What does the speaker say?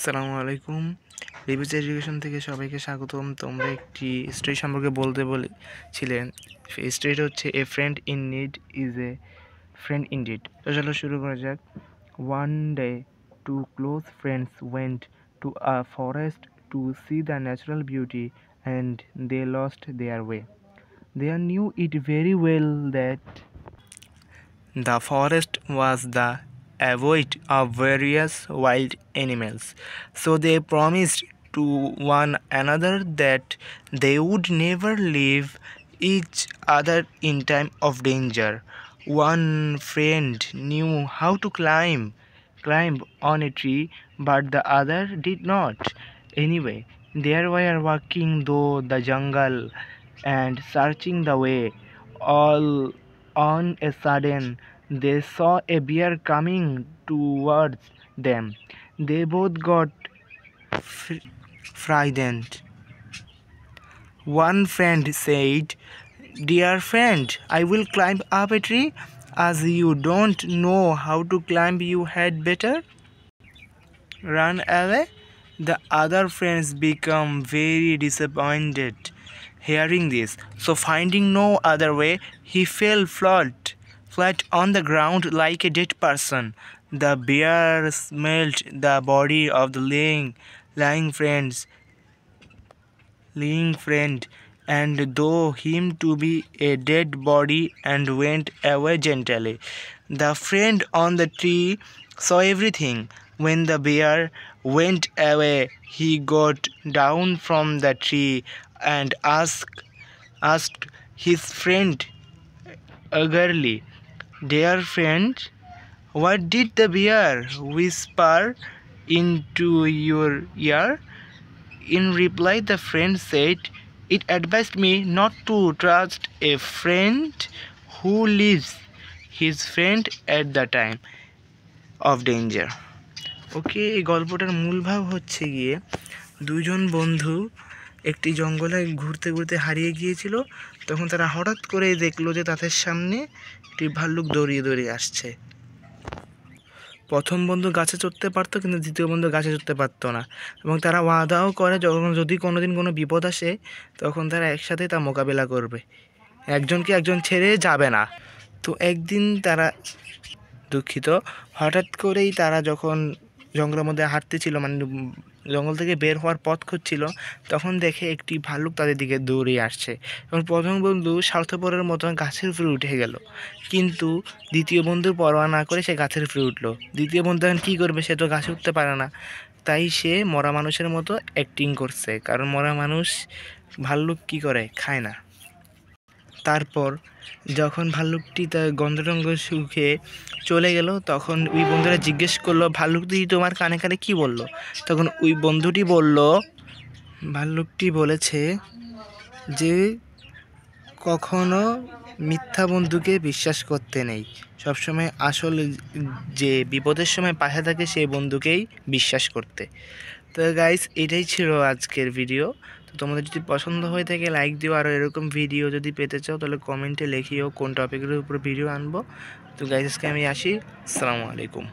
আসসালামু আলাইকুম। Reviews education থেকে সবাইকে স্বাগতম। তোমরা একটি স্টোরি সম্পর্কে বলতে বলেছিলেন। এই স্টোরিটা হচ্ছে a friend in need is a friend indeed. তো চলো শুরু করা যাক। One day two close friends went to a forest to see the natural beauty and they lost their way. They knew it very well that the forest was the abode of various wild animals, so they promised to one another that they would never leave each other in time of danger. One friend knew how to climb on a tree, but the other did not. Anyway, they were walking through the jungle and searching the way. All on a sudden, they saw a bear coming towards them. They both got frightened. One friend said, "Dear friend, I will climb up a tree. As you don't know how to climb, you had better run away." The other friends become very disappointed hearing this. So finding no other way, he fell flat on the ground like a dead person. The bear smelled the body of the lying friend and though him to be a dead body and went away gently. The friend on the tree saw everything. When the bear went away, he got down from the tree and asked his friend eagerly, "Dear friend, what did the bear whisper into your ear?" In reply, the friend said, "It advised me not to trust a friend who leaves his friend at the time of danger." ওকে, এই গল্পটার মূল ভাব হচ্ছে গিয়ে দুজন বন্ধু একটি জঙ্গলে ঘুরতে ঘুরতে হারিয়ে গিয়েছিল। তখন তারা হঠাৎ করে দেখলো যে তাদের সামনে একটি ভাল্লুক দৌড়িয়ে আসছে। প্রথম বন্ধু গাছে চড়তে পারতো, কিন্তু দ্বিতীয় বন্ধু গাছে চড়তে পারতো না, এবং তারা ওয়াদাও করে যখন যদি কোনোদিন কোনো বিপদ আসে তখন তারা একসাথে তা মোকাবেলা করবে, একজনকে একজন ছেড়ে যাবে না। তো একদিন তারা হঠাৎ করেই তারা যখন জঙ্গলের মধ্যে হাঁটতেছিল, মানে জঙ্গল থেকে বের হওয়ার পথ খুঁজছিল, তখন দেখে একটি ভাল্লুক তাদের দিকে দৌড়িয়ে আসছে। এবং প্রথম বন্ধু স্বার্থপরের মতো গাছের উপরে উঠে গেল, কিন্তু দ্বিতীয় বন্ধুর পরোয়া না করে সে গাছের উপরে উঠলো। দ্বিতীয় বন্ধু এখন কী করবে, সে তো গাছে উঠতে পারে না, তাই সে মরা মানুষের মতো অ্যাক্টিং করছে, কারণ মরা মানুষ ভাল্লুক কী করে, খায় না। তারপর যখন ভাল্লুকটি তার গন্ধটঙ্গ শুকে চলে গেল, তখন ওই বন্ধুরা জিজ্ঞেস করলো, "ভাল্লুকটি তোমার কানে কানে কী বললো?" তখন ওই বন্ধুটি বলল, ভাল্লুকটি বলেছে যে কখনো মিথ্যা বন্ধুকে বিশ্বাস করতে নেই, সবসময় আসল যে বিপদের সময় পাশে থাকে সেই বন্ধুকেই বিশ্বাস করতে। তো গাইস, এটাই ছিল আজকের ভিডিও। তো তোমাদের যদি পছন্দ হয়ে থাকে লাইক দিও, আর এরকম ভিডিও যদি পেতে চাও তাহলে কমেন্টে লিখিও কোন টপিকের উপর ভিডিও আনবো। তো গাইস, আজকে আমি আসি। আসসালামু আলাইকুম।